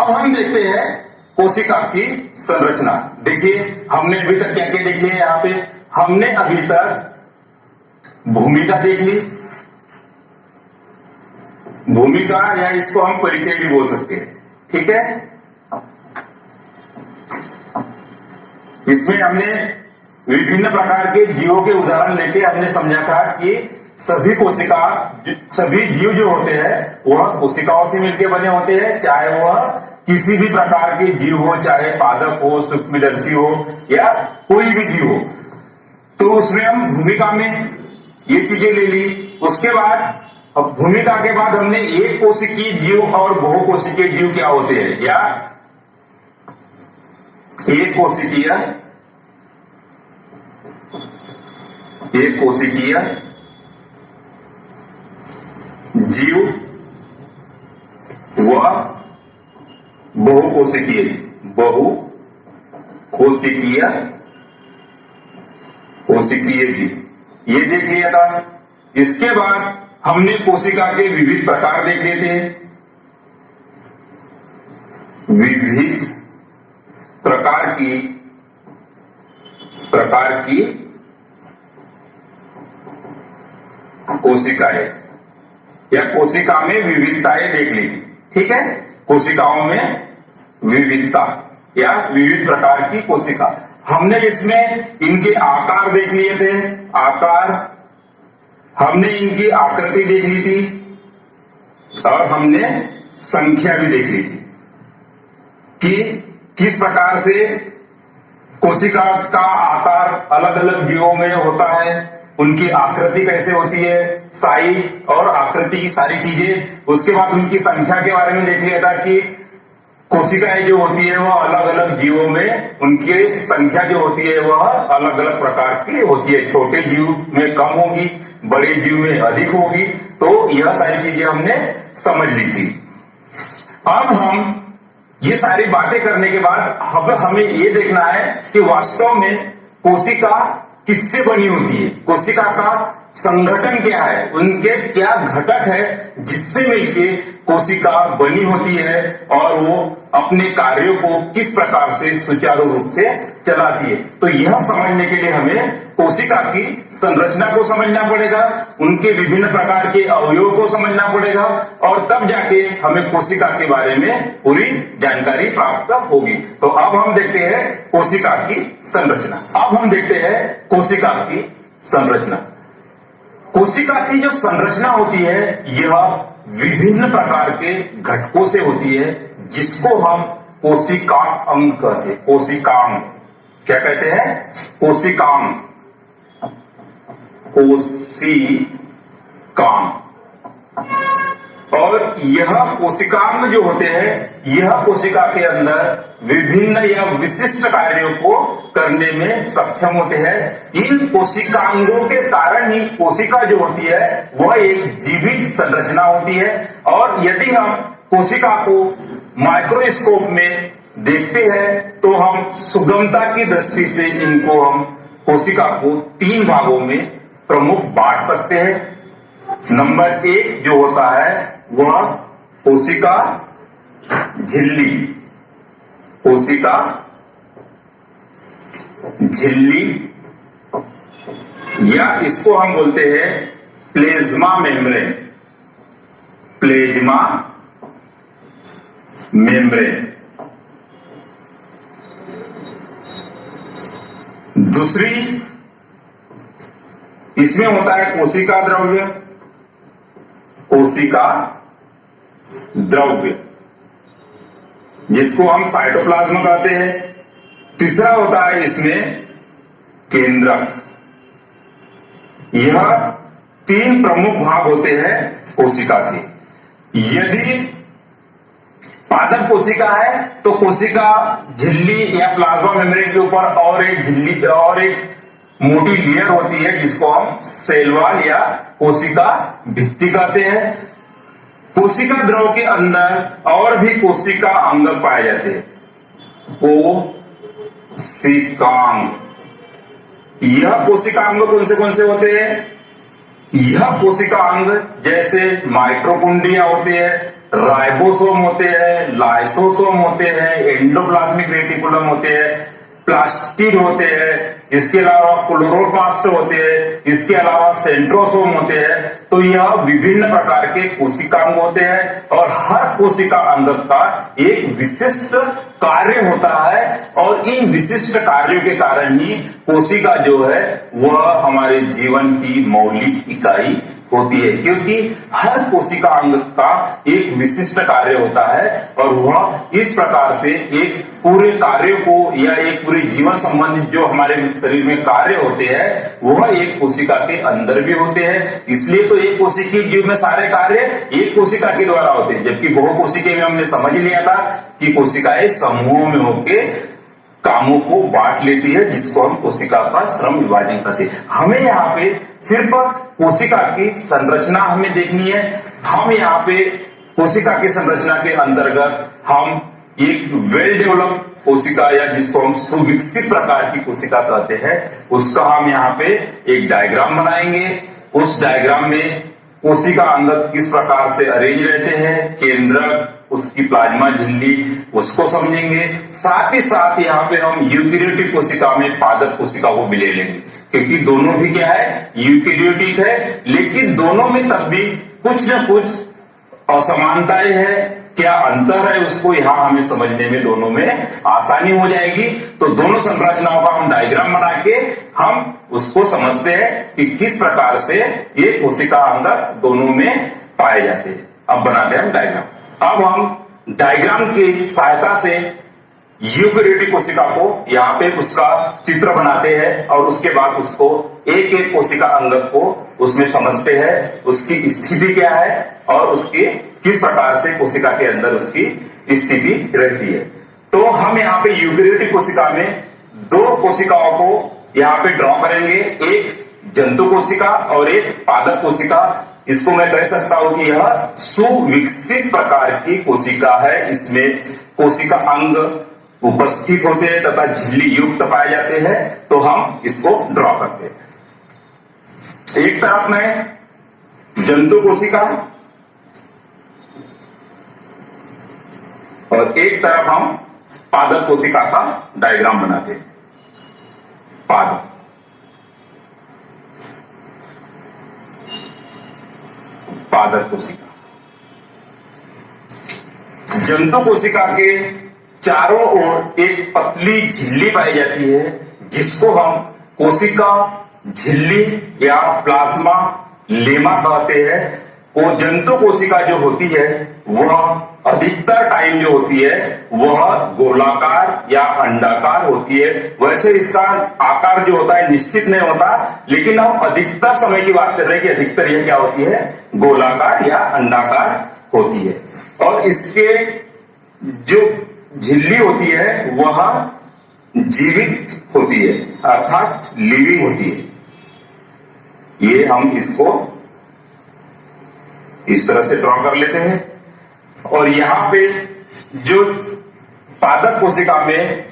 अब हम देखते हैं कोशिका की संरचना। देखिए हमने अभी तक क्या क्या देख लिया यहाँ पे। हमने अभी तक भूमिका देख ली, भूमिका या इसको हम परिचय भी बोल सकते हैं, ठीक है। इसमें हमने विभिन्न प्रकार के जीवों के उदाहरण लेके हमने समझा था कि सभी जीव जो होते हैं वह कोशिकाओं से मिलकर बने होते हैं, चाहे वह किसी भी प्रकार के जीव हो, चाहे पादप हो, सूक्ष्मदर्शी हो या कोई भी जीव हो। तो उसमें हम भूमिका में ये चीजें ले ली। उसके बाद अब भूमिका के बाद हमने एक कोशिकीय जीव और बहुकोशिकीय जीव क्या होते हैं, या एक कोशिकीय जीव व बहुकोशिकीय जीव, ये देख लिया था। इसके बाद हमने कोशिका के विविध प्रकार देख लिए थे। विविध प्रकार की कोशिकाएं या कोशिका में विविधताएं देख ली थी, ठीक है। कोशिकाओं में विविधता या विविध प्रकार की कोशिका। हमने इसमें इनके आकार देख लिए थे, हमने इनकी आकृति देख ली थी और हमने संख्या भी देख ली थी कि किस प्रकार से कोशिका का आकार अलग अलग जीवों में होता है, उनकी आकृति कैसे होती है, साइज और आकृति की सारी चीजें। उसके बाद उनकी संख्या के बारे में देख लिया था कि कोशिकाएं जो होती है वह अलग अलग जीवों में उनकी संख्या जो होती है वह अलग अलग प्रकार की होती है। छोटे जीव में कम होगी, बड़े जीव में अधिक होगी। तो यह सारी चीजें हमने समझ ली थी। अब हम ये सारी बातें करने के बाद अब हमें ये देखना है कि वास्तव में कोशिका किससे बनी होती है, कोशिका का संगठन क्या है, उनके क्या घटक है जिससे मिलके कोशिका बनी होती है और वो अपने कार्यों को किस प्रकार से सुचारू रूप से चलाती है। तो यह समझने के लिए हमें कोशिका की संरचना को समझना पड़ेगा, उनके विभिन्न प्रकार के अवयवों को समझना पड़ेगा और तब जाके हमें कोशिका के बारे में पूरी जानकारी प्राप्त होगी। तो अब हम देखते हैं कोशिका की संरचना। अब हम देखते हैं कोशिका की संरचना। कोशिका की जो संरचना होती है यह विभिन्न प्रकार के घटकों से होती है, जिसको हम कोशिकांग कहते हैं। कोशिकांग क्या कहते हैं? कोशिकांग। और यह कोशिकांग जो होते हैं यह कोशिका के अंदर विभिन्न या विशिष्ट कार्यों को करने में सक्षम होते हैं। इन कोशिकांगों के कारण ही कोशिका जो होती है वह एक जीवित संरचना होती है। और यदि हम कोशिका को माइक्रोस्कोप में देखते हैं तो हम सुगमता की दृष्टि से इनको हम कोशिका को 3 भागों में प्रमुख बांट सकते हैं। नंबर 1 जो होता है वह कोशिका झिल्ली, कोशिका झिल्ली या इसको हम बोलते हैं प्लेज्मा मेम्ब्रेन, प्लेज्मा मेम्ब्रेन। दूसरी इसमें होता है कोशिका द्रव्य, कोशिका द्रव्य जिसको हम साइटोप्लाज्म कहते हैं। तीसरा होता है इसमें केंद्रक। यह 3 प्रमुख भाग होते हैं कोशिका के। यदि पादप कोशिका है तो कोशिका झिल्ली या प्लाज्मा मेम्ब्रेन के ऊपर और एक झिल्ली और एक मोटी लेयर होती है जिसको हम सेल वॉल या कोशिका भित्ति कहते हैं। कोशिका द्रव के अंदर और भी कोशिका अंग पाए जाते हैं, कोशिकांग। यह कोशिका अंग कौन से होते हैं? यह कोशिका अंग जैसे माइटोकॉन्ड्रिया होते हैं, राइबोसोम होते हैं, लाइसोसोम होते हैं, एंडोप्लाज्मिक रेटिकुलम होते हैं, प्लास्टिड होते हैं, इसके अलावा क्लोरोप्लास्ट होते हैं, इसके अलावा सेंट्रोसोम होते हैं। तो यह विभिन्न प्रकार के कोशिकांग होते हैं और हर कोशिका अंग का एक विशिष्ट कार्य होता है और इन विशिष्ट कार्यों के कारण ही कोशिका जो है वह हमारे जीवन की मौलिक इकाई होती है, क्योंकि हर कोशिका अंग का एक विशिष्ट कार्य होता है और वह इस प्रकार से एक पूरे कार्य को या एक पूरे जीवन संबंधित जो हमारे शरीर में कार्य होते हैं वह एक कोशिका के अंदर भी होते हैं। इसलिए तो एक कोशिकीय जीव में सारे कार्य एक कोशिका के द्वारा होते हैं, जबकि बहुकोशिकीय में हमने समझ लिया था कि कोशिकाएं समूहों में होकर कामों को बांट लेती है, जिसको हम कोशिका का श्रम विभाजन कहते हैं। हमें यहाँ पे सिर्फ कोशिका की संरचना हमें देखनी है। हम यहाँ पे कोशिका की संरचना के अंतर्गत हम एक वेल डेवलप्ड कोशिका या जिसको हम सुविकसित प्रकार की कोशिका कहते हैं उसका हम यहाँ पे एक डायग्राम बनाएंगे। उस डायग्राम में कोशिका अंग किस प्रकार से अरेंज रहते हैं, केंद्रक, उसकी प्लाज्मा झिल्ली, उसको समझेंगे। साथ ही साथ यहाँ पे हम यूकेरियोटिक कोशिका में पादप कोशिका को भी ले लेंगे, क्योंकि दोनों भी क्या है, यूकेरियोटिक है, लेकिन दोनों में तब भी कुछ न कुछ असमानताएं हैं। क्या अंतर है उसको यहाँ हमें समझने में दोनों में आसानी हो जाएगी। तो दोनों संरचनाओं का हम डायग्राम बना के हम उसको समझते हैं कि किस प्रकार से ये कोशिका अंग दोनों में पाए जाते हैं। अब बनाते हैं हम डायग्राम। अब हम डायग्राम की सहायता से यूकेरियोटिक कोशिका को यहाँ पे उसका चित्र बनाते हैं और उसके बाद उसको एक एक कोशिका अंग को उसमें समझते हैं, उसकी स्थिति क्या है और उसकी किस प्रकार से कोशिका के अंदर उसकी स्थिति रहती है। तो हम यहाँ पे यूकेरियोटिक कोशिका में दो कोशिकाओं को यहाँ पे ड्रॉ करेंगे, एक जंतु कोशिका और एक पादप कोशिका। इसको मैं कह सकता हूं कि यह सुविकसित प्रकार की कोशिका है। इसमें कोशिका अंग उपस्थित होते हैं तथा झिल्ली युक्त पाए जाते हैं। तो हम इसको ड्रॉ करते हैं। एक तरफ में जंतु कोशिका और एक तरफ हम पादप कोशिका का डायग्राम बनाते हैं। पादप कोशिका, जंतु कोशिका के चारों ओर एक पतली झिल्ली पाई जाती है, जिसको हम कोशिका झिल्ली या प्लाज्मा लेमा कहते हैं। वो जंतु कोशिका जो होती है वह अधिकतर टाइम जो होती है वह गोलाकार या अंडाकार होती है। वैसे इसका आकार जो होता है निश्चित नहीं होता, लेकिन हम अधिकतर समय की बात कर रहे हैं कि अधिकतर यह क्या होती है, गोलाकार या अंडाकार होती है। और इसके जो झिल्ली होती है वह जीवित होती है, अर्थात लिविंग होती है। ये हम इसको इस तरह से ड्रॉ कर लेते हैं। और यहां पे जो पादप कोशिका में,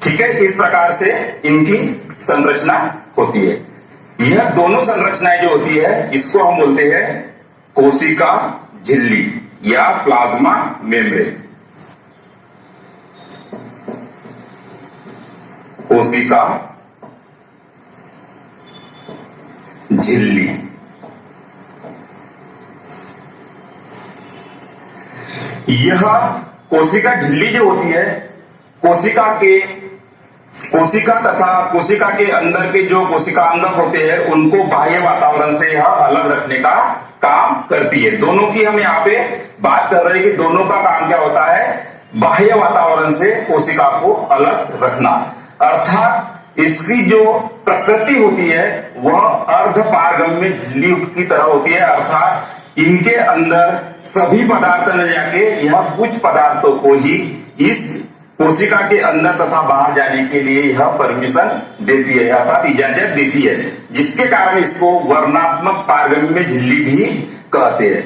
ठीक है, इस प्रकार से इनकी संरचना होती है। यह दोनों संरचनाएं जो होती है इसको हम बोलते हैं कोशिका झिल्ली या प्लाज्मा मेम्ब्रेन। कोशिका झिल्ली। यह कोशिका झिल्ली जो होती है कोशिका तथा कोशिका के अंदर के जो कोशिका अंग होते हैं उनको बाह्य वातावरण से यह अलग रखने का काम करती है। दोनों की हम यहाँ पे बात कर रहे हैं कि दोनों का काम क्या होता है, बाह्य वातावरण से कोशिका को अलग रखना। अर्थात इसकी जो प्रकृति होती है वह अर्धपारगम्य झिल्ली की तरह होती है। अर्थात इनके अंदर सभी पदार्थ न जाके यह कुछ पदार्थों को ही इस कोशिका के अंदर तथा बाहर जाने के लिए यह परमिशन देती है, अर्थात इजाजत देती है, जिसके कारण इसको वर्णात्मक पारगम्य झिल्ली भी कहते हैं।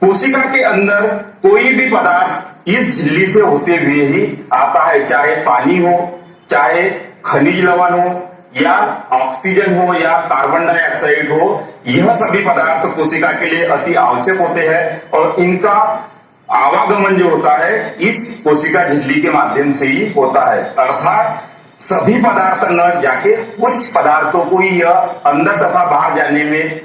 कोशिका के अंदर कोई भी पदार्थ इस झिल्ली से होते हुए ही आता है, चाहे पानी हो, चाहे खनिज लवण हो, या ऑक्सीजन हो या कार्बन डाइऑक्साइड हो, यह सभी पदार्थ कोशिका के लिए अति आवश्यक होते हैं और इनका आवागमन जो होता है इस कोशिका झिल्ली के माध्यम से ही होता है। अर्थात सभी पदार्थ न जाके कुछ पदार्थों को ही यह अंदर तथा बाहर जाने में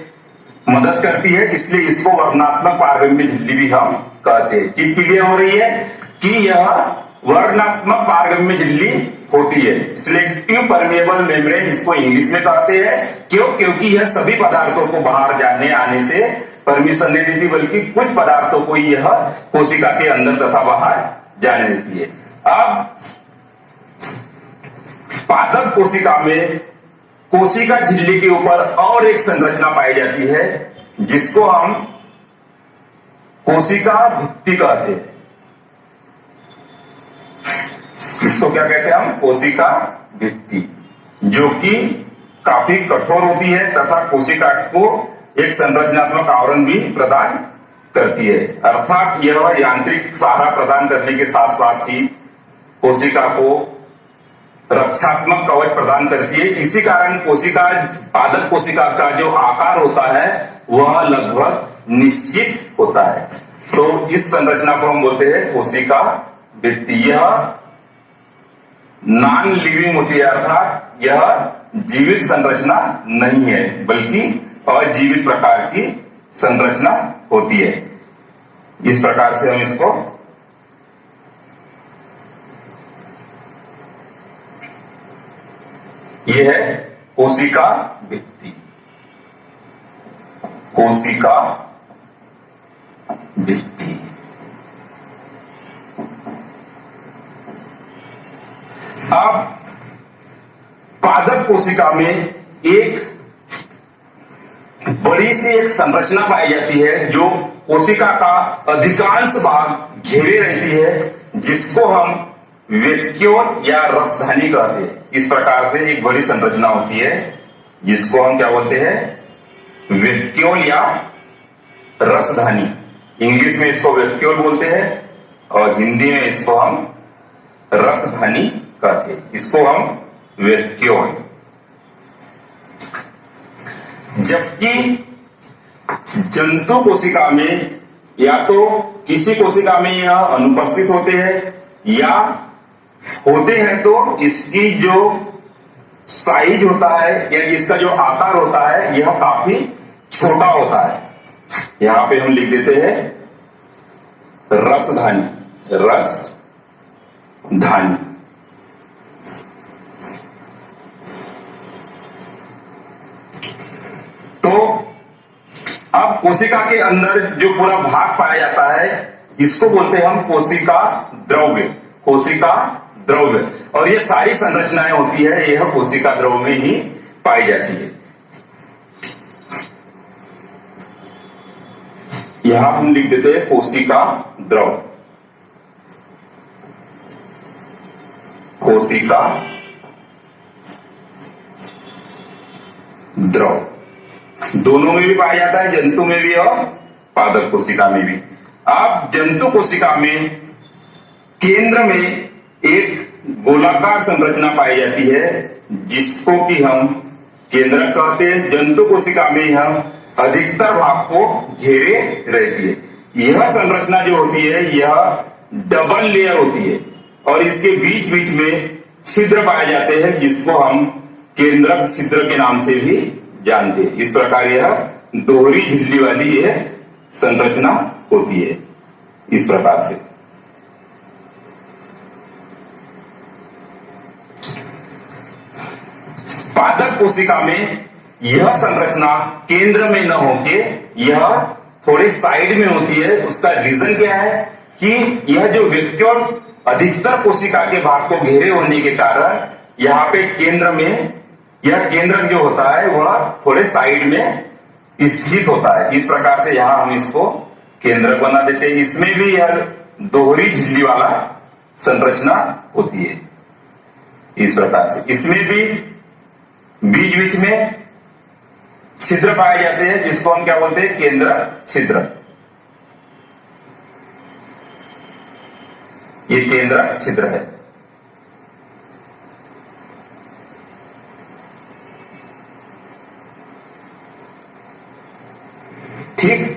मदद करती है, इसलिए इसको वर्णनात्मक पारगम्य झिल्ली भी हम कहते हैं। चीज क्लियर हो रही है कि यह वर्णनात्मक पारगम्य झिल्ली होती है। सिलेक्टिव परमेबल मेम्ब्रेन इसको इंग्लिश में कहते हैं। क्योंकि यह सभी पदार्थों को बाहर जाने आने से परमिशन नहीं देती, बल्कि कुछ पदार्थों को यह कोशिका के अंदर तथा बाहर जाने देती है। अब पादप कोशिका में कोशिका झिल्ली के ऊपर और एक संरचना पाई जाती है जिसको हम कोशिका भित्ति कहते हैं। इसको क्या कहते हैं हम? कोशिका भित्ति, जो कि काफी कठोर होती है तथा कोशिका को एक संरचनात्मक आवरण भी प्रदान करती है। अर्थात यह यांत्रिक सहारा प्रदान करने के साथ साथ ही कोशिका को रक्षात्मक कवच प्रदान करती है। इसी कारण कोशिका, पादप कोशिका का जो आकार होता है वह लगभग निश्चित होता है। तो इस संरचना को हम बोलते हैं कोशिका भित्ति। यह नॉन लिविंग होती है, अर्थात यह जीवित संरचना नहीं है, बल्कि अजीवित प्रकार की संरचना होती है। इस प्रकार से हम इसको यह है कोशिका भित्ति। कोशिका भित्ति। अब पादप कोशिका में एक बड़ी सी एक संरचना पाई जाती है जो कोशिका का अधिकांश भाग घेरे रहती है, जिसको हम वैक्यूल या रसधानी कहते हैं। इस प्रकार से एक बड़ी संरचना होती है जिसको हम क्या बोलते हैं? वैक्यूल या रसधानी। इंग्लिश में इसको वैक्यूल बोलते हैं और हिंदी में इसको हम रसधानी कहते हैं। इसको हम वैक्यूल। जबकि जंतु कोशिका में या तो किसी कोशिका में यह अनुपस्थित होते हैं या होते हैं तो इसकी जो साइज होता है या इसका जो आकार होता है यह काफी छोटा होता है। यहां पे हम लिख देते हैं रसधानी। रसधानी। तो अब कोशिका के अंदर जो पूरा भाग पाया जाता है इसको बोलते हैं हम कोशिका द्रव्य। कोशिका द्रव्य। और ये सारी संरचनाएं होती है यह कोशिका द्रव्य में ही पाई जाती है। यहां हम लिख देते हैं कोशिका द्रव। कोशिका द्रव दोनों में भी पाया जाता है, जंतु में भी और पादप कोशिका में भी। अब जंतु कोशिका में केंद्र में एक गोलाकार संरचना पाई जाती है जिसको कि हम केंद्रक कहते हैं। जंतु कोशिका में हम अधिकतर भाग को घेरे रहती है। यह संरचना जो होती है यह डबल लेयर होती है और इसके बीच बीच में छिद्र पाए जाते हैं जिसको हम केंद्रक छिद्र के नाम से भी जानते हैं। इस प्रकार यह दोहरी झिल्ली वाली यह संरचना होती है। इस प्रकार से पादप कोशिका में यह संरचना केंद्र में न होके यह थोड़े साइड में होती है। उसका रीजन क्या है कि यह जो वैक्यूल अधिकतर कोशिका के भाग को घेरे होने के कारण यहां पे केंद्र में यह केंद्र जो होता है वह थोड़े साइड में स्थित होता है। इस प्रकार से यहां हम इसको केंद्र बना देते हैं। इसमें भी यह दोहरी झिल्ली वाला संरचना होती है। इस प्रकार से इसमें भी बीच बीच में छिद्र पाए जाते हैं जिसको हम क्या बोलते हैं? केंद्र छिद्र। ये केंद्र छिद्र है। ठीक